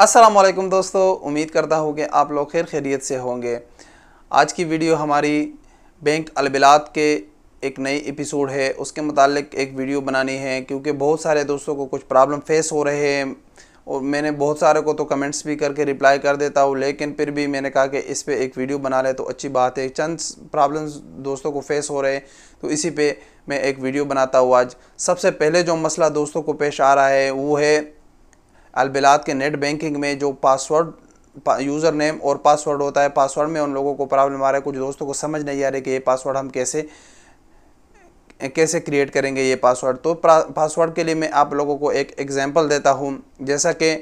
अस्सलाम वालेकुम दोस्तों, उम्मीद करता हूँ कि आप लोग खैर खैरियत से होंगे। आज की वीडियो हमारी बैंक अलबिलात के एक नई एपिसोड है, उसके मुतालिक एक वीडियो बनानी है क्योंकि बहुत सारे दोस्तों को कुछ प्रॉब्लम फेस हो रहे हैं और मैंने बहुत सारे को तो कमेंट्स भी करके रिप्लाई कर देता हूँ, लेकिन फिर भी मैंने कहा कि इस पे एक वीडियो बना ले तो अच्छी बात है। चंद प्रॉब्लम्स दोस्तों को फेस हो रहे हैं तो इसी पे मैं एक वीडियो बनाता हूँ आज। सबसे पहले जो मसला दोस्तों को पेश आ रहा है वो है अलबिलात के नेट बैंकिंग में जो पासवर्ड यूज़र नेम और पासवर्ड होता है, पासवर्ड में उन लोगों को प्रॉब्लम आ रहा है। कुछ दोस्तों को समझ नहीं आ रही कि ये पासवर्ड हम कैसे क्रिएट करेंगे ये पासवर्ड। तो पासवर्ड के लिए मैं आप लोगों को एक एग्जांपल देता हूँ। जैसा कि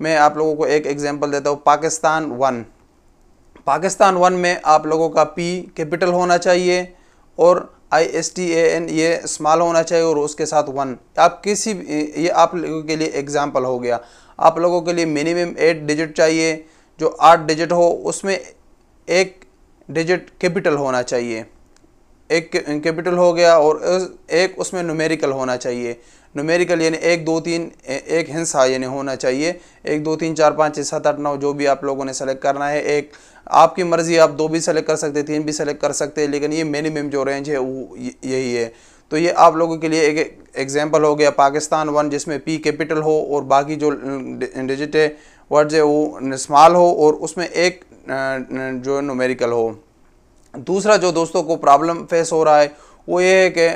मैं आप लोगों को एक एग्जांपल देता हूँ, पाकिस्तान वन में आप लोगों का P कैपिटल होना चाहिए और ISTAN ये स्मॉल होना चाहिए और उसके साथ 1। आप किसी ये आप लोगों के लिए एग्जांपल हो गया। आप लोगों के लिए मिनिमम 8 डिजिट चाहिए, जो 8 डिजिट हो उसमें एक डिजिट कैपिटल होना चाहिए, एक कैपिटल हो गया और एक उसमें न्यूमेरिकल होना चाहिए। न्यूमेरिकल यानी 1 2 3 एक हिंसा यानी होना चाहिए। 1 2 3 4 5 6 7 8 9 जो भी आप लोगों ने सेलेक्ट करना है। एक आपकी मर्ज़ी, आप 2 भी सेलेक्ट कर सकते हैं, 3 भी सेलेक्ट कर सकते हैं, लेकिन ये मिनिमम जो रेंज है वो यही है। तो ये आप लोगों के लिए एक एग्जांपल हो गया पाकिस्तान वन, जिसमें P कैपिटल हो और बाकी जो डिजिट है वर्ड्स है वो स्मॉल हो और उसमें एक जो न्यूमेरिकल हो। दूसरा जो दोस्तों को प्रॉब्लम फेस हो रहा है वो ये है कि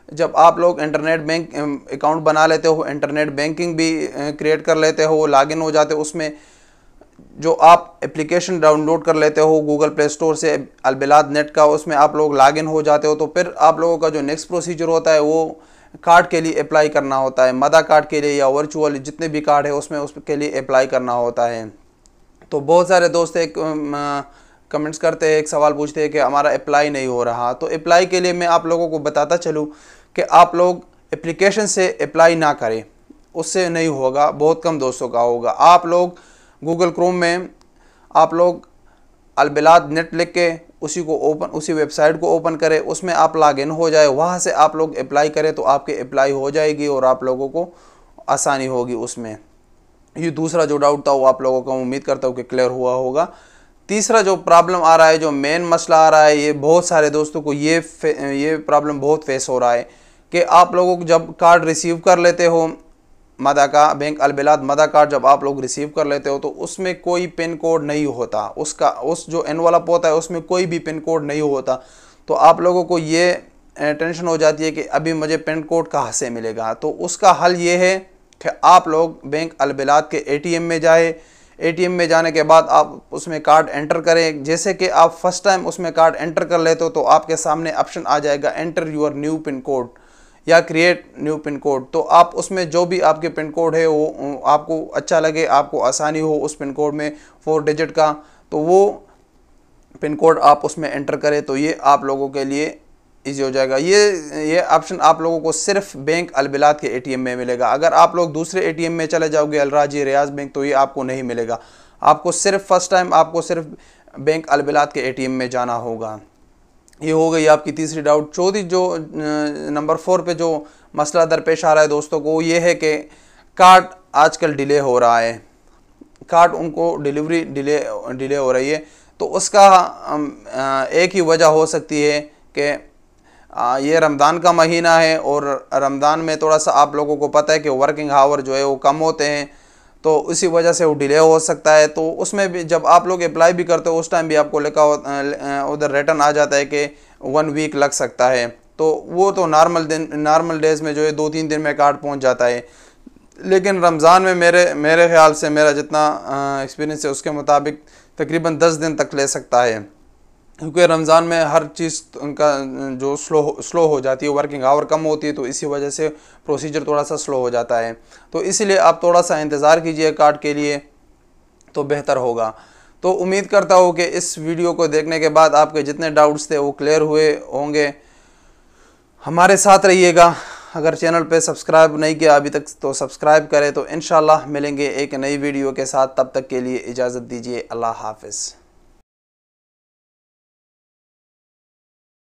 जब आप लोग इंटरनेट बैंक अकाउंट बना लेते हो, इंटरनेट बैंकिंग भी क्रिएट कर लेते हो, लॉगिन हो जाते हो, उसमें जो आप एप्लीकेशन डाउनलोड कर लेते हो गूगल प्ले स्टोर से अलबिलात नेट का, उसमें आप लोग लॉगिन हो जाते हो, तो फिर आप लोगों का जो नेक्स्ट प्रोसीजर होता है वो कार्ड के लिए अप्लाई करना होता है। मदा कार्ड के लिए या वर्चुअल जितने भी कार्ड है उसमें उसके लिए अप्लाई करना होता है। तो बहुत सारे दोस्त एक कमेंट्स करते हैं, एक सवाल पूछते हैं कि हमारा अप्लाई नहीं हो रहा। तो अप्लाई के लिए मैं आप लोगों को बताता चलूँ कि आप लोग एप्लीकेशन से अप्लाई ना करें, उससे नहीं होगा, बहुत कम दोस्तों का होगा। आप लोग गूगल क्रोम में आप लोग अलबिलात नेट लिख के उसी वेबसाइट को ओपन करें, उसमें आप लॉगिन हो जाए, वहाँ से आप लोग अप्लाई करें तो आपके अप्लाई हो जाएगी और आप लोगों को आसानी होगी उसमें। ये दूसरा जो डाउट था वो आप लोगों का उम्मीद करता हूँ कि क्लियर हुआ होगा। तीसरा जो प्रॉब्लम आ रहा है, जो मेन मसला आ रहा है, ये बहुत सारे दोस्तों को ये प्रॉब्लम बहुत फेस हो रहा है कि आप लोगों को जब कार्ड रिसीव कर लेते हो मदा का, बैंक अलबिलात मदा कार्ड जब आप लोग रिसीव कर लेते हो तो उसमें कोई पिन कोड नहीं होता, उस जो एनवलप होता है उसमें कोई भी पिन कोड नहीं होता। तो आप लोगों को ये टेंशन हो जाती है कि अभी मुझे पिन कोड कहाँ से मिलेगा। तो उसका हल ये है कि आप लोग बैंक अलबिलात के ATM में जाए, ATM में जाने के बाद आप उसमें कार्ड एंटर करें। जैसे कि आप फर्स्ट टाइम उसमें कार्ड एंटर कर लेते हो तो आपके सामने ऑप्शन आ जाएगा enter your new pin code या क्रिएट न्यू पिन कोड। तो आप उसमें जो भी आपके पिन कोड है वो आपको अच्छा लगे, आपको आसानी हो उस पिन कोड में 4 डिजिट का, तो वो पिन कोड आप उसमें एंटर करें तो ये आप लोगों के लिए ईजी हो जाएगा। ये ऑप्शन आप लोगों को सिर्फ बैंक अलबिलात के ATM में मिलेगा। अगर आप लोग दूसरे ATM में चले जाओगे, अलराजी, रियाज बैंक, तो ये आपको नहीं मिलेगा। आपको सिर्फ फर्स्ट टाइम आपको सिर्फ बैंक अलबिलात के ATM में जाना होगा। ये हो गई आपकी तीसरी डाउट। चौथी जो नंबर 4 पे जो मसला दरपेश आ रहा है दोस्तों को, ये है कि कार्ड आजकल डिले हो रहा है, कार्ड उनको डिलीवरी डिले हो रही है। तो उसका एक ही वजह हो सकती है कि ये रमज़ान का महीना है और रमज़ान में थोड़ा सा आप लोगों को पता है कि वर्किंग आवर जो है वो कम होते हैं, तो इसी वजह से वो डिले हो सकता है। तो उसमें भी जब आप लोग अप्लाई भी करते हो उस टाइम भी आपको लिखा उधर रिटर्न आ जाता है कि 1 वीक लग सकता है। तो वो तो नॉर्मल डेज़ में जो है 2-3 दिन में कार्ड पहुंच जाता है, लेकिन रमज़ान में मेरे ख्याल से, मेरा जितना एक्सपीरियंस है उसके मुताबिक तकरीबन 10 दिन तक ले सकता है, क्योंकि रमज़ान में हर चीज़ उनका जो स्लो हो जाती है, वर्किंग आवर कम होती है, तो इसी वजह से प्रोसीजर थोड़ा सा स्लो हो जाता है। तो इसलिए आप थोड़ा सा इंतज़ार कीजिए कार्ड के लिए तो बेहतर होगा। तो उम्मीद करता हूँ कि इस वीडियो को देखने के बाद आपके जितने डाउट्स थे वो क्लियर हुए होंगे। हमारे साथ रहिएगा। अगर चैनल पे सब्सक्राइब नहीं किया अभी तक तो सब्सक्राइब करें। तो इंशाल्लाह मिलेंगे एक नई वीडियो के साथ, तब तक के लिए इजाज़त दीजिए। अल्लाह हाफ़िज़।